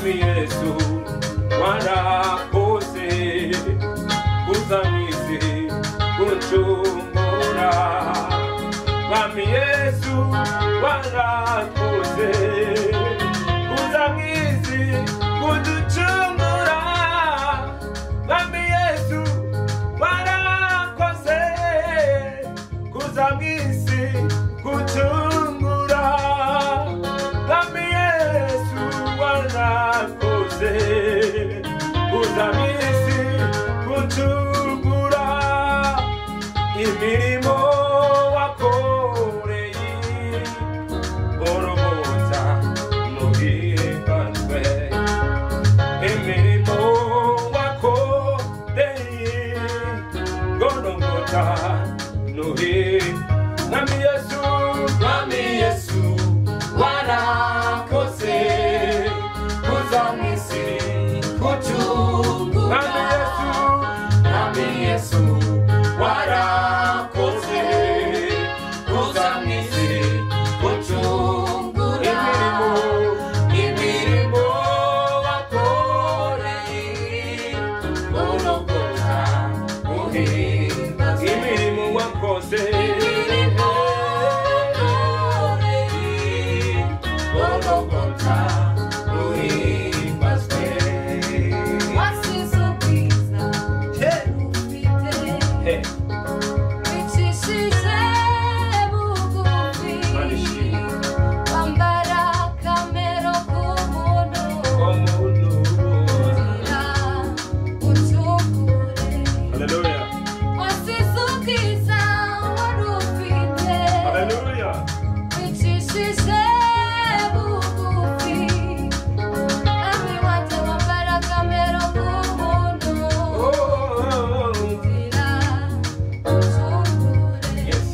Mwami Yesu warakoze kuza mwisi gucungura. Mwami Yesu warakoze kuza mwisi kuducungura. Mwami Yesu warakoze kuza mwisi gucungura. Mwami Yesu warakoze kuza mwisi gucungura. Imirimo wakoreye oroboza muhimbazwe. Imirimo wakoreye gorongota nuhi. Mwami Yesu, Mwami Yesu warakoze kuza mwisi gucungura. Mwami Yesu warakoze kuza mwisi gucungura. Imirimo wakoreye urogota muhimbazwe. Imirimo wakoze urogota muhimbazwe. Wasize ubwiza ufite wicishije bugufi wambara akamero k'umuntu kugira ucungure. Hallelujah. Wasize ubwiza wari ufite Hallelujah. wicishije bugufi Mwami wanjye wambara akamero k'umuntu kugira ucungure. Yes.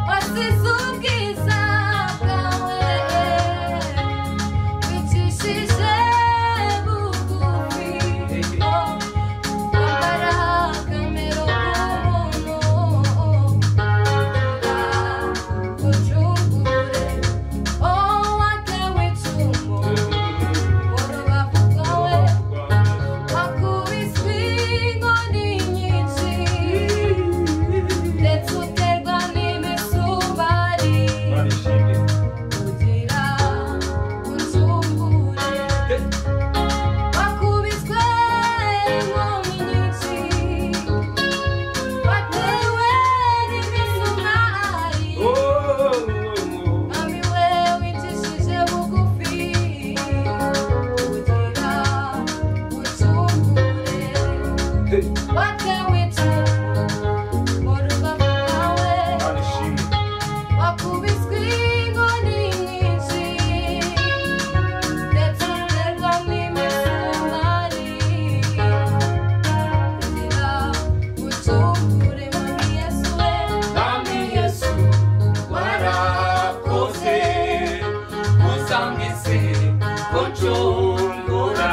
Wasize ubwiza bwawe wicishije bugufi wambara akamero k'umuntu kugira ucungure. Watewe icumu urubavu rwawe wakubiswe inkoni nyinshi ndetse uterwa n'imisumari kugira ucungure. Wakubiswe inkoni nyinshi watewe n'imisumari. Mwami we wicishije bugufi kugira ucungure. Watewe icumu mu rubavu rwawe wakubiswe inkoni nyinshi ndetse uterwa n'imisumari kugira ucungure. Mwami Yesu we Mwami Yesu warakoze kuza mwisi gucungura.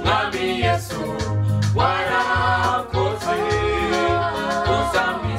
Mwami Yesu warakoze kuza mwisi